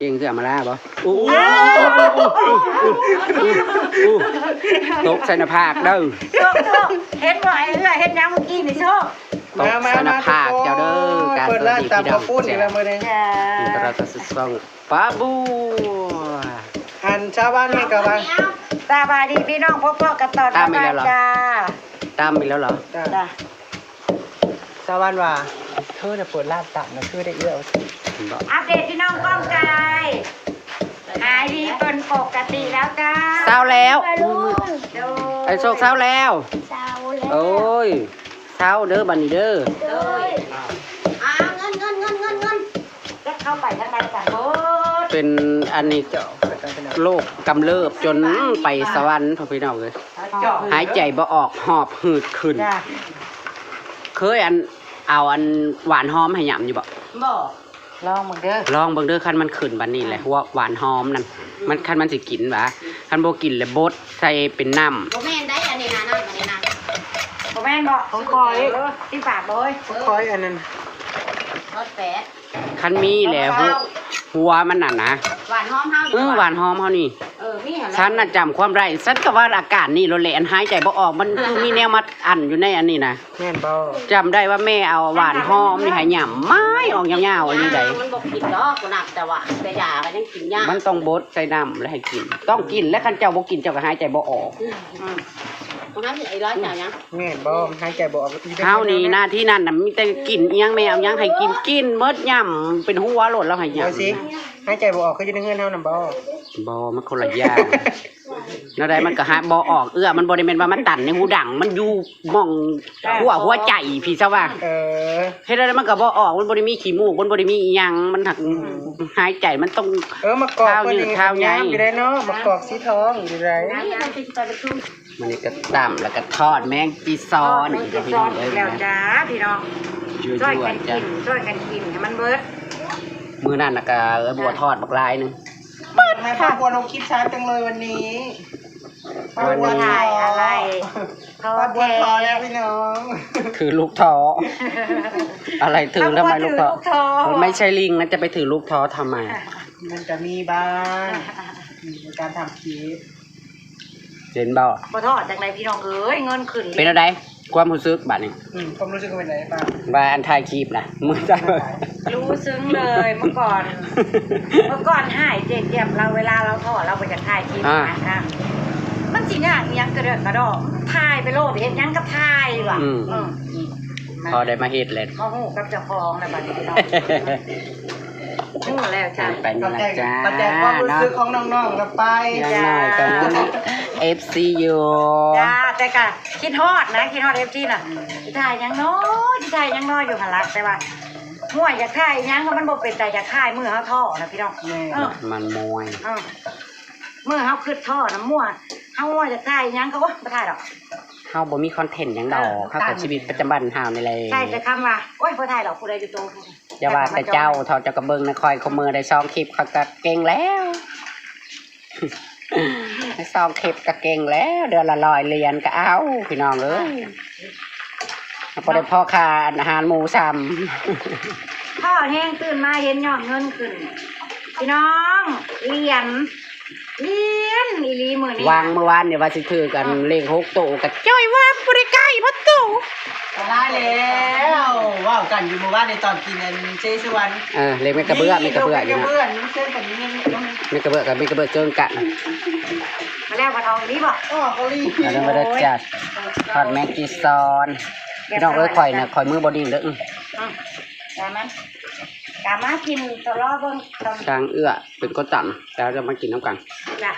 เก่งเสือมาล่าบ่ตกใส่หน้าผากเด้อเห็นบ่ไอ้เห็นยังเมื่อกี้นี่โชคตกใส่หน้าผากเจ้าเด้อการสวัสดีพี่น้องพูดนี่ละมื้อนี้เราจะส่งป้าบูอันชาวบ้านนี่ก็ว่าสบายดีพี่น้องพบกันต่อจ้าตามไปแล้วเหรอจ้าชาวบ้านว่าเธอน่ะเปิดร้านตับนะคือได้เอื้ออัปเดตพี่น้องก้องกายหายดีเป็นปกติแล้วจ้าเศร้าแล้วไอ้โชคเศร้าแล้วโอ้ยเศร้าเด้อบัดนี้เด้อเงินก็เข้าไปทางใดกันโบเป็นอันนี้โรคกำเริบจนไปสวรรค์พ่อพี่น้องเลยหายใจบ่ออกหอบหืดขึ้นเคยเอาหวานหอมให้ยำอยู่บ่ลองเบิ่งเด้อคันมันขึ้นบัดนี้แหละหัวหวานหอมนั่นมันคันมันสิกินบ่คันบ่กินแล้วบดใส่เป็นน้ำบ่แม่นได้อันนี้นะอันนี้นะบ่แม่นบ่ของคอยที่ปากบ่คอยอันนั้นรสแปดคันมีแล้วหัวมันน่ะนะหวานหอมเฮาหวานหอมเฮานี่มีหั่นฉันน่ะจำความได้ฉันก็ว่าอาการนี่โลแลนหายใจบ่ออกมันคือมีแนวมาอันอยู่ในอันนี้นะแม่นบ่จำได้ว่าแม่เอาหวานหอมนี่ให้ยำไม้ออกยาวๆอันนี้ได้มันบ่กินดอกหนักแต่ว่าแต่ยาก็ยังกินยากมันต้องบดใส่น้ำแล้วให้กินต้องกินแล้วคันเจ้าบ่กินเจ้าก็หายใจบ่ออกตรงนั้นไอ้ร้อยเจ้ายังแม่นบ่หายใจบ่ออกเฮานี่หน้าที่นั่นน่ะมีแต่กินอีหยังแม่เอาหยังให้กินเบิดยำเป็นหัวโลดแล้วให้ยำเอาสิหายใจบ่ออกคืออยู่ในเฮือนเฮานำบ่มันคนละอย่างนั่นใดมันก็หาบ่ออกมันบ่ได้แม่นว่ามันตันในหูดังมันอยู่มองหัวใจพี่ซะว่าเฮ็ดได้มันก็บ่ออกมันบ่ได้มีขี้มูกมันบ่ได้มีอีหยังมันหักหายใจมันต้องมากอกยืดข้าวใหญ่อยู่ได้เนาะมากอกสีทองอยู่ได้มันนี่ก็ตำแล้วก็ทอดแมงจีซอนพี่น้องแล้วจ้าพี่น้องช่วยกันกินให้มันเบิดมื้อนั้นน่ะก็บัวทอดบักลายนึงแม่บัวลงคลิปช้าจังเลยวันนี้บัวถ่ายอะไรบัวทอแล้วพี่น้องคือลูกท้ออะไรถือทำไมลูกท้อไม่ใช่ลิงนะจะไปถือลูกท้อทำไมมันจะมีบ้างในการทำคลิปเห็นบ่บัวทอดจากไหนพี่น้องเอ้ยเงินขึ้นเป็นอะไรความรู้สึกบัดนี้ความรู้สึกเป็นไรบ้างว่าอันถ่ายคลิปนะมือจ้ารู้ซึ้งเลยเมื่อก่อนหายเจ็บเราเวลาเราถอดเราไปจะถ่ายคลิปนะมันจริงอ่ะยังกระเดือกกระดอกถ่ายไปโลดเห็นยังกับถ่ายว่ะพอได้มาเฮ็ดเลยมาหูกับเจ้าของนะบัดนี้น้องหูแล้วจ้าไปนี่ละจ้าแต่ความรู้สึกของน้องๆกับไปจ้าตอนนั้น FC อยู่จ้าแต่ก็คิดฮอด FC น่ะถ่ายยังน้อยอยู่หันลักแต่ว่ามั่วอยากถ่ายยังมันบ่เป็นใจอยากถ่ายมือเฮาท่อนะพี่น้องมันมวยมือเฮาขึ้นท่อนะมั่วเฮาอยากถ่ายยังก็บ่ถ่ายดอกเฮาบ่มีคอนเทนต์หยังดอกเฮาก็ชีวิตประจำวันเฮานี่แหละใช่แต่คำว่าโอ๊ยบ่ถ่ายดอกผู้ใดอยู่ตรงอย่าว่าแต่เจ้าเท่าเจ้าก็เบิ่งนะคอยเขามือได้2คลิปเขาก็เก่งแล้ว2คลิปก็เก่งแล้วเดือนละ100เหรียญก็เอาพี่น้องเอ้ยพอได้พ่อค่าอาหารหมูซ้ำพ่อแห้งตื่นมาเห็นยอดเงินขึ้นพี่น้องเหรียญอีหลีมื้อนี้วางเมื่อวานเนี่ยว่าสิถือกันเลข6โตก็จ้อยว่าบ่ได้ใกล้พัดโตได้แล้วว้าวกันอยู่เมื่อวานในตอนกินเจสวรรค์เลขไม่กระเบื้ออยู่นะไม่เชื่อกันนี่ไม่กระเบื้อกับไม่กระเบื้อเจิงกันมาแล้วมาทองนี้บ่เกาหลีแล้วมาได้จัดทอดแมงจีซอนพี่น้องข่อยนะข่อยมือบอดี้เด้กามากินตัวรอเบิ่งช้างเป็นก้นต่ำแล้วจะมากินน้ำกันจ้ะ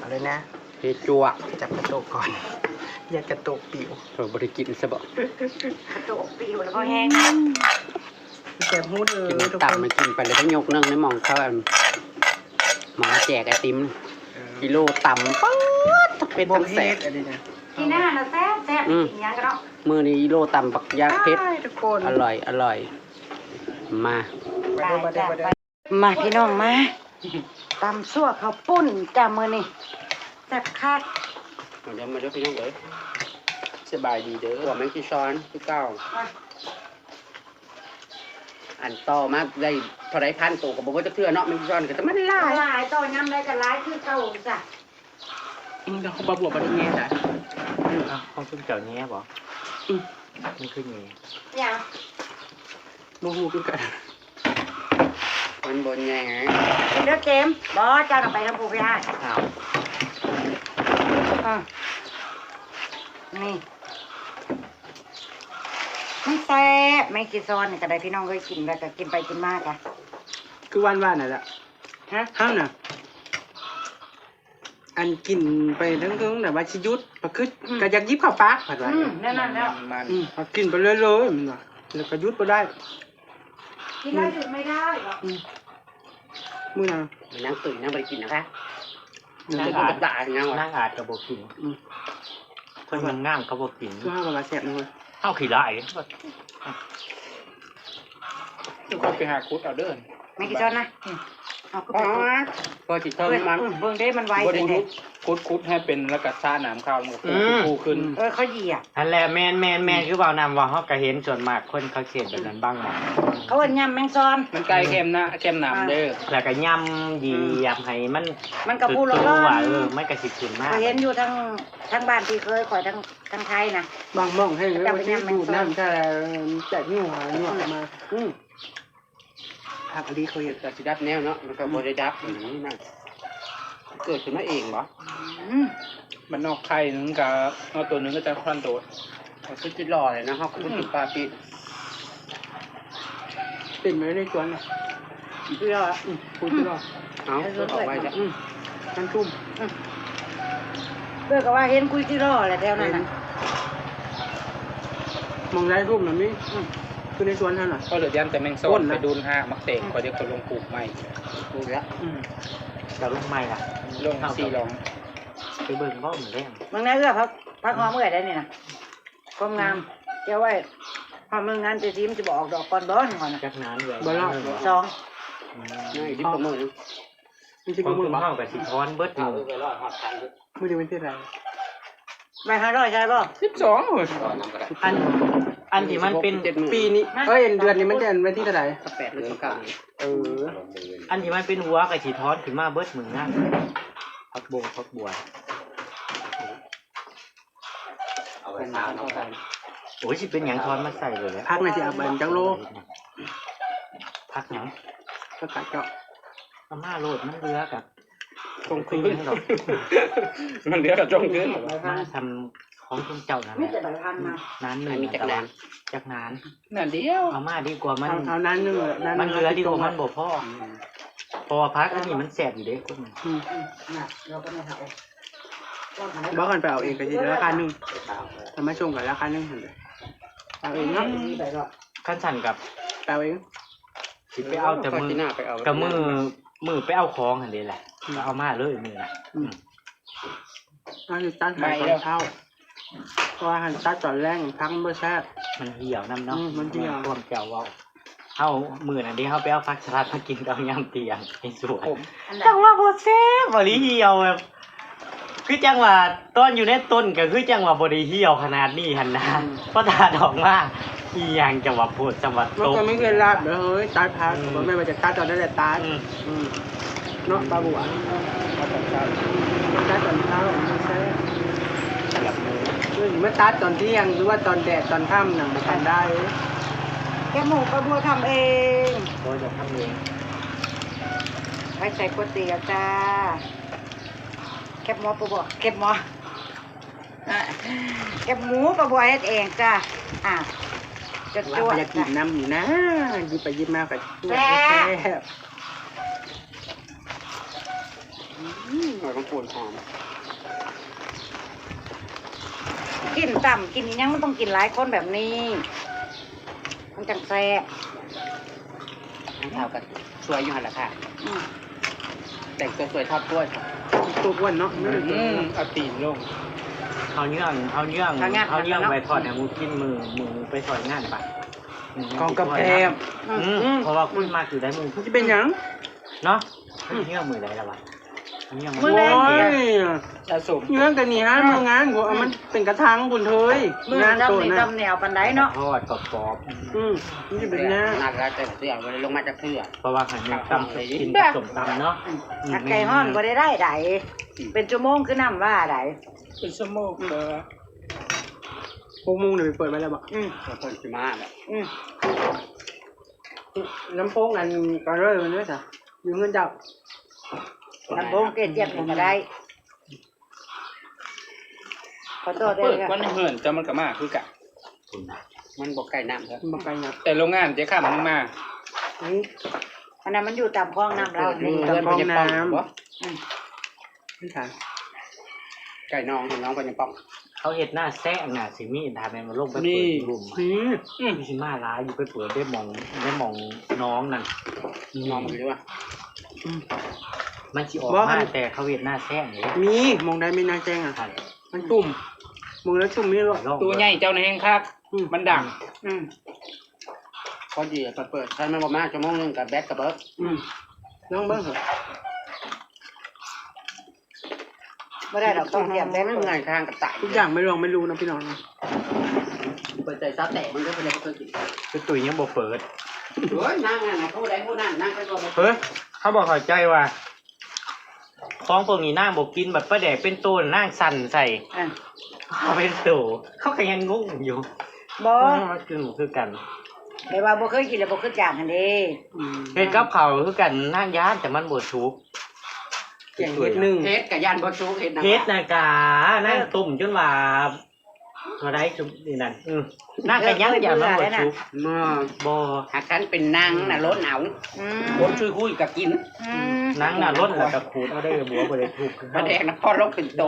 อะไรนะเฮจัวจับกระตุกก่อนอย่ากระตุกปิวบริกินซะบ่กระตุกปิวแล้วก็แห้งแกพูดเลยกินต่ำมากินไปเลยต้องยกนึ่งในมองเขาหมอแจกไอติมกิโลต่ำป๊ดเป็นตั้งแสนที่หน้าเราแซ่บอย่างเงี้ยก็เนาะมือนี้กิโลต่ำปักยาเพชรอร่อยมาพี่น้องมาตำซั่วข้าวปุ้นจ้ามือนี่แซ่บคักเดี๋ยวมาเดี๋ยวพี่น้องเลยสบายดีเด้อบอกแมงจีซอนพี่เก้า อันต่อมาได้เท่าไรพันตัวกับบ่ว่าจะเทื่อเนาะมันย้อนก็แต่มันหลาย หลายต่อยำได้ก็หลายคือเก่าจ้ะ แล้วเขาบ่บวกบ่ได้แง่จ้ะ ห้องขึ้นเก่าแง่บ่มันขึ้นไง อย่าง บ่ฮู้คือกันมันบ่แง่ เด้อเจมส์บ่เจ้าต้องไปกับปู่ไปให้ อ้าว นี่มันแซ่บไม่กี่ซ้อนนี่ก็ได้พี่น้องเคยกินแล้วก็กินไปกินมากอ่ะ คือวันน่ะละ ฮะ ห้ามน่ะอันกินไปทั้งๆน่ะว่าสิหยุดก็คือก็อยากยิบเข้าปากผัดว่า นั่นแล้ว เอากินไปเรื่อยๆมันว่าแล้วก็หยุดบ่ได้ กินได้หยุดไม่ได้หรอก มื้อน่ะ มันนั่งตื่นนั่งบ่ได้กินนะคะ นั่ นั่ ง ง อา กับ ด ตาอย่างเงี้ยว่ะ นั่งอาดกับบ่กินคนมันง่ามเขาบ่กิน คือห้าว่าแซ่บนะเว้ย เฮาขี้ร้าย ทุกคนไปหาคุดเอาเด้อ ไม่กี่ซ้อนนะเอาก็ อ๋ ไป อพอสิเทิงมัน เบิ่งได้มันไว บ เล ริ ย คุ เด้ ดคุดให้เป็นแล้วก็ชาหนามข้าวมันก็ปูขึ้น เขาเหยียบ อันแหละแม่นคือเว้านำว่าเฮาก็เห็นส่วนมากคนเขาเขียนแบบนั้นบ้างนะ เขาเอายำแมงซอน มันใกล้เข้มนะเข้มหนามเด้อ แล้วก็ย่ำเหยียบให้มัน มันกับผู้ร้ ตัว อน มันก็สิขึ้นมาก เขาเห็นอยู่ทั้งบ้านที่เคยคอยทั้งไทยนะ บางหม่องให้เลยว่าสิดูดน้ำถ้าแตกนิ้วหานิ้วออกมาผักอันนี้เขาเฮ็ด แต่สิดับแนวเนาะมันก็บ่ได้ดับอย่างนี้นั่นเกิดขึ้นมาเองบ่ มันนอกไข่นึงกับนอกตัวนึงก็จะควันโดด เขาคือจิรอเลยนะเฮาคือกินปลาปิด เป็นไว้ในสวนน่ะ เพื่อ พูดที่ว่า เอาเอาไว้จ้ะ มันชุ่ม เพื่อกับว่าเห็นคุยที่รอแหละแถวนั้นน่ะ มองได้รูปแบบนี้คือในสวนเท่านั้น ก็เหลือยันแต่แมงส้มไปดูนห้ามักเตะคอยเดี๋ยวคนลงปลูกใหม่ ดูแล้ว กับลูกไม้ล่ะ ลงสี่รอง ไปเบิ่งบ่เหมือนแรง บางนั้นเอื้อพักหอมเอื้อได้นี่นะความงามเจ้าไว้พอมึงงานจะทีมจะบอกดอกก่อนบ้อนก่อนนะ จักนานเลย สอง นี่ดิบประมือนึง มันจะ ข ก็ อง มื คุ อ ณ บ้า เฮาก็สิทอนเบิดอยู่ ไปรอดฮอดทัน ไม่ได้เป็นที่ไร ใบ500ใช่ป่ะ 12เลย รอน้ำก็ได้ อันที่มันเป็น ปีนี้เดือนนี้มันจะเป็นที่เท่าไหร่ 8หรือ9 อันที่มันเป็นหัวก็สิทอนขึ้นมาเบิดมึงนะพักบัว เอาไว้ทานเอาไป โอ้ยสิเป็นหยังทอนมาใส่เลยแหละ พักในที่อาบันจังโล พักหยัง ก็กัดเจาะ อาม่าโลดมันเรือกับ ตรง คือ ขึ้น หยังดอก มันเหลือกับจงขึ้น มาทำของคุณเจ้านั่นแห ไม่ ละ แต่ใบพันมา นานหนึ่ง มีจักราน จักนาน นั่นเดียว เอามาดีกว่ามัน เอานั้นนึงนั้น มันเหลือดีกว่ามันบ่พอเพราะว่าพักอันนี้มันแสบอยู่เด้คุณ น่ะเราก็ไม่เท่า บอกกันไปเอาเองก็จะราคาหนึ่งทำไมชงกับราคาหนึ่งเลยเอาเองเนาะ ขั้นสั่นกับ เอาเอง สิไปเอาแต่มือ ที่หน้าไปเอา กับมือไปเอาของอันนี้แหละก็เอามาเลยมือน่ะ เอาอยู่ตั้งขายตอนเช้าเพราะว่าหันตัดตอนแรกพักเมื่อแซ่บ มันเหี่ยวน้ำเนาะ มันเหี่ยว ร่วมแก้วเว้าเฮามือนั่นที่เฮาไปเอาฟักสลัดมากินกับยำเตียงในสวน จังว่าบ่แซ่บบ่ได้เหี่ยวแบบคือจังว่าตอนอยู่ในต้นก็คือจังว่าบ่ได้เหี่ยวขนาดนี้หั่นนะเพราะตาดอกมาอีหยังจังว่าโพดจังว่า มัน ตก ก็ไม่เคยรับเลยเฮ้ยตัดพักผมไม่ว่าจะตัดตอนนั้นแหละตัดเนาะปลาบัวตัดตอนเช้ามันแซ่บเมื่อตัดตอนเที่ยงหรือว่าตอนแดดตอนค่ำน่ะมันทำได้ แกหมูกระบัวทำเอง บ่จะทำเอง ไว้ใส่ก๋วยเตี๋ยวจ้าแคบหมูกระบัวแคบหมูแคบหมูกระบัวเฮ็ดเองจ้าจะ ว่า จ้ว อยากกินน้ำอยู่นะยิบไปยิบมากับ แซ่บ หอยของปูนหอม กินต่ำกินยังมันต้องกินหลายคนแบบนี้ มันจังแซ่บ เท่ากันสวยอยู่หั่นล่ะค่ะแต่งตัวสวยทอดกล้วยค่ะ ตัวอ้วนเนาะ เอาตีนลง เอาเนื่องไปทอดให้หมูกินมือไปซอยงานไป กองกับแกม เพราะว่าคุณมาอยู่ได้มือ มันจะเป็นหยัง เนาะเนื่องมือใดล่ะวะ เนี่ย มื้ มัน อแรก โอ้ย สะสม เงื่อนกันนี่ฮะมางานกูเอามันเป็นกระทังคุณเทย มื้อง าน จำ ตัว นี่ นะ จำแนวปานใดเนาะ ทอดกรอบ นี่จะเป็นงาน นักแล้วแต่เสื้อบ่ได้ลงมาจากเสื้อ ๆเพราะว่าหันตำกินกับส้มตำเนาะ ถ้าไก่ฮ้อนบ่ได้ใดเป็นชั่วโมงคือน้ำว่าใด เป็นสโมกเด้อ 6 โมงเดี๋ยวไปเปิดไว้แล้วบอก เพิ่นสิมาแบบ น้ำโป้งอันก็เริ่มมันด้วยจ้ะอยู่เงินจับ น้ำโบงเกล็ดเจี๊ยบนี่ก็ได้ขอโทษด้ว เปิ ย ด ค่ะ วันเหินจะมันก็มาคือกะ มันบ่ใกล้น้ำครับ มาไกลงับ แต่โรงงานเจ๊ข้ามมึงมา นี่ อันนั้นมันอยู่ตามคลองน้ำเรา มื นี่ อเพื่อนไปยังป้องบ่ นี่ค่ะ ไก่น้องน้องไปยังป้อง เขาเฮ็ดหน้าแซะหน้าสิมีทาแม่มาลงไปเปิดรุม นี่ มีสิมาหลายอยู่ไปเปิดได้มองน้องนั่น น้องมันรู้ว่า มันสิออกมาแต่เขาเฮ็ดหน้าแซะนี่ มีมองได้ไม่น่าแจ้งอ่ะ ใช่ มันตุ่มมองแล้วตุ่มนี่หรอ ตัวใหญ่เจ้าในแห้งคักมันดัง พอดีเปิดใช้มันบ่มาชั่วโมงนึงกับแบตกับเบิร์ด ลองเบิ้งเหรอ ไม่ได้ดอกต้องเตรียมได้ ไม่ง่ายทางกับตาย ทุกอย่างไม่ลองไม่รู้นะพี่น้องนะ เปิดใจซาแตะมันก็เป็นอะไรก็กิน คือตุ๋ยยังบ่เปิด เฮ้ยนั่งน่ะผู้ใดผู้นั้นนั่งไปก่อน เฮ้ยเขาบอกเข้าใจว่าของพวกนี้นางบ่กินแบบป้าแดกเป็นตัวนางสั่นใส่เขาเป็นตัวเขาก็ยังงงอยู่ บ่ มันคือหมูคือกัน แต่ว่าบ่เคยกินแล้วบ่เคยจางกันเด้ เฮ็ดกับเขาวคือกันนางย่านแต่มันบ่ชุก เก่งเฮ็ดหนึ่ง เฮ็ดกับยานบ่ชูเฮ็ดนะ เฮ็ดนากานางตุ่มจนว่าเท่าไรจุนี่นั่นนางก็ยังอย่ามันบ่ชุก มา บ่ หากคันเป็นนางน่ะล้นเอาคนช่วยคุยกับกิน นางน่ะล้นแล้วก็ขูดเอาได้บัวบ่ได้ทุก พระแดงนะพอลงเป็นโต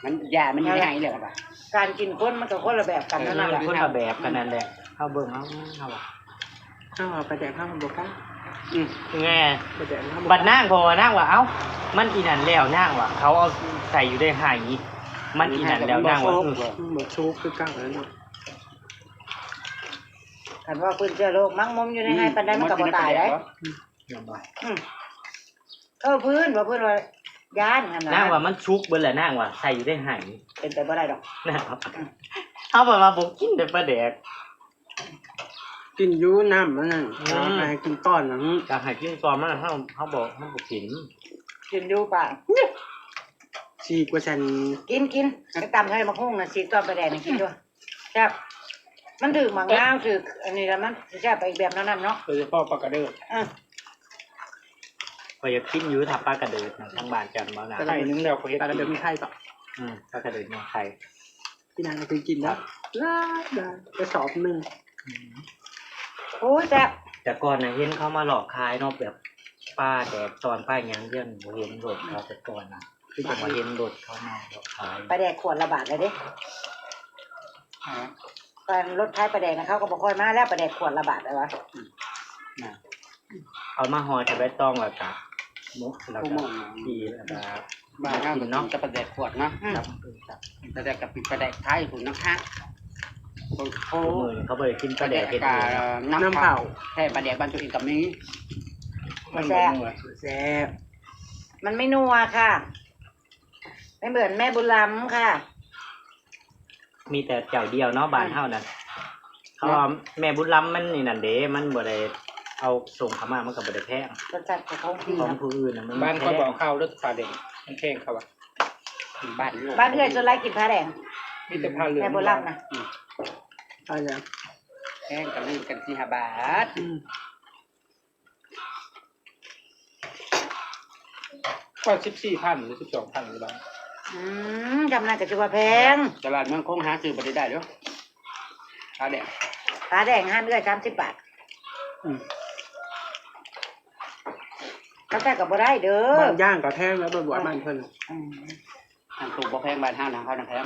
มันยามันอยู่ในไหนเลยป่ะ การกินคนมันก็คนละแบบกันเท่านั้นแหละ คนละแบบกันนั่นแหละเฮาเบิ่งเฮาว่า ข้าวไปแดกข้าวมันบวกกัน แง่ ไปแดกข้าว บัดนางพอนางว่าเอ้ามันอีนั่นแล้วนางว่าเขาเอาใส่อยู่ได้หายมันอีนั่นแล้วนางว่า บวกชูคือก้าวแล้วเนาะ คันว่าปืนเชื้อโรคมั่งมุมอยู่ในให้ปานใดมันก็บ่ตายได้พื้นว่าพื้นว่าย่านหั่น นาง น่ะ ว่ามันชุกเบิ่นแหละนางว่าใส่อยู่ได้หาย เป็นไปบ่ได้ดอก นะครับเอาบอกว่าบ่กินแต่ปลาแดก กินยูน้ำมันนั่นไปกินต้อนหลัง อยากให้กินซอมมันเขาบอกมันบ่กิน กินอยู่ป่ะ 4% กินไปตำให้มะฮุ่งน่ะสิตอนไปแดงนี่กินด้วยแซ่บมันถึกหมังงาวถึกอันนี้แล้วมันแซ่บไปอีกแบบนั้นเนาะ โดยเฉพาะปลากระเดิด ก็อยากกินอยู่ถ้าปลากระเดิดทางบ้านกันบ่นะ ไข่นึงแล้วเขาเฮ็ด แต่ละเดือนมีไข่ปะ ปลากระเดิดเนี่ยไข่ พี่นางเคยกินแล้วได้กระสอบหนึ่ง โอ้ยแซ่บ แต่ก่อนน่ะเห็นเขามาหลอกขายเนาะแบบป้าแดกตอนป้าหยังเรื่องบ่เห็นรถเขาแต่ก่อนน่ะคือจะมาเห็นรถเขามาหลอกขาย ปลาแดกขวดละบาทเลยเด้ตอนรถท้ายปลาแดกนะเขาก็บอกค่อยมาแล้วปลาแดกขวดละบาทเลยวะ เอามาห่อจะใบตองแล้วก็มุกแล้วก็ปีแล้วก็ บ้านเราเนาะจะประแดกขวดเนาะ ครับ ประแดกกับปิดประแดกไทยคุณนะคะโอ้ มื้อนี้เขาบ่ได้กินป ป ลา ระ แด แด ก ก เฮ็ด กับ เอง น้ำเผาแค่ประแดกบ้านตัวเองกับนี้ มันบ่นัว แซ่บ มันไม่นัวค่ะ ไม่เหมือนแม่บุญล้ำค่ะ มีแต่เจ้าเดียวเนาะบ้านเฮานั่นเขาว่าแม่บุญล้ำมันนี่นั่นเด้มันบ่ได้เอาส่งเข้ามามันก็บ่ได้แพง รสชาติของพี่ ของ นะ ผู้อื่นน่ะมัน บ้านเขา แพ บอกข้าวเลือดปลาเด็กมันแข็งเขาว่า บ้าน บ้านเอื้อยจนไล่กินผ้าแดง มีแต่ผ้าเหลือง แม่บุญล้ำนะ อะไร แห้งกับลืมกันที่5 บาท ก็14,000หรือ12,000หรือบ้าง จำนานกับจังหวัดแพง ตลาดเมืองคงหาซื้อบ่ได้เด้อปลาแดก ผ้าแดง5เอื้อย30 บาทก็แต่กับบ่ได้เด้อบ างย่างกับแท่งแล้วบางบัวบ้านเพิ่น อันถูกบ่แพงบ้านเฮานะเขานะแพง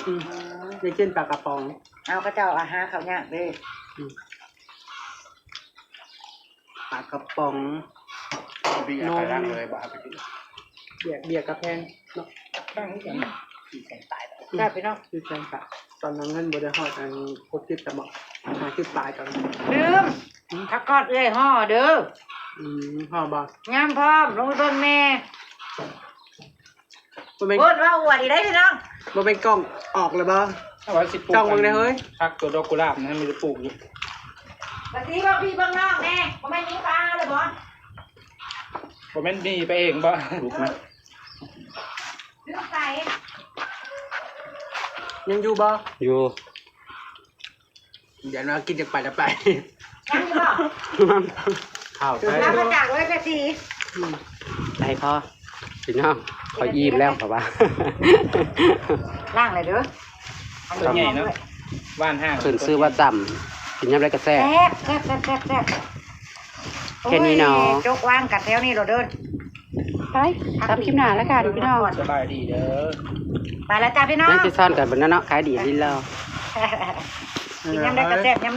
ได้เช่นปลากระป๋อง เอาก็เจ้าอาหารเขาเนี่ยเด้ ปลากระป๋อง บีอะไรร่างเลยบ่เอาไปกิน เบียร์กระแพงเนาะ ที่แสนตาย ได้พี่น้อง คือแซงกะตอนนั้นเงินบริหารอันโคตรคิดแต่บอกมาคิดตายตอนนั้น ลืมถ้ากอดเอื้อยห่อเด้อ พ่อบอก งามพร้อมลงไปเบิ่งแม่ มันเป็น พูดว่าอวดอีได้พี่น้อง มันเป็นกล้องออกเลยบ่ เอาไว้สิปลูก จ้องมึงได้เฮ้ย พักตัวดอกกุหลาบนะมีจะปลูกอยู่ บัดนี้บอกพี่เบิ่งน้องแน่บ่แม่นยิงปลาเลยบ่ ผมแม่นมีไปเองบ่ถูกไหม ลืมใส่ ยังอยู่บ่ อยู่ เดี๋ยวเรากินจากไปแล้วไป ยังอยู่บ่ ข้าวใช่ แล้วมาจากเลยแต่ที ได้พอพี่น้องขอยิ้มแล้วครับว่า ล่างเลยเด้อ ตัวใหญ่เนาะบ้านห้าง ขึ้นซื้อว่าจำกินยำไรกระแซ่ แซ่บแซ่บแซ่บแซ่บแซ่บ แค่นี้เนาะ โอ้ยจกว่างกัดแถวนี้เราเดิน ไปตามคลิปหน้าแล้วกันพี่น้อง สบายดีเด้อ ไปแล้วจ้าพี่น้อง นั่งจะซ่อนกันบนนั้นเนาะขายดีดีแล้ว กินยำได้กระแซ่บยำ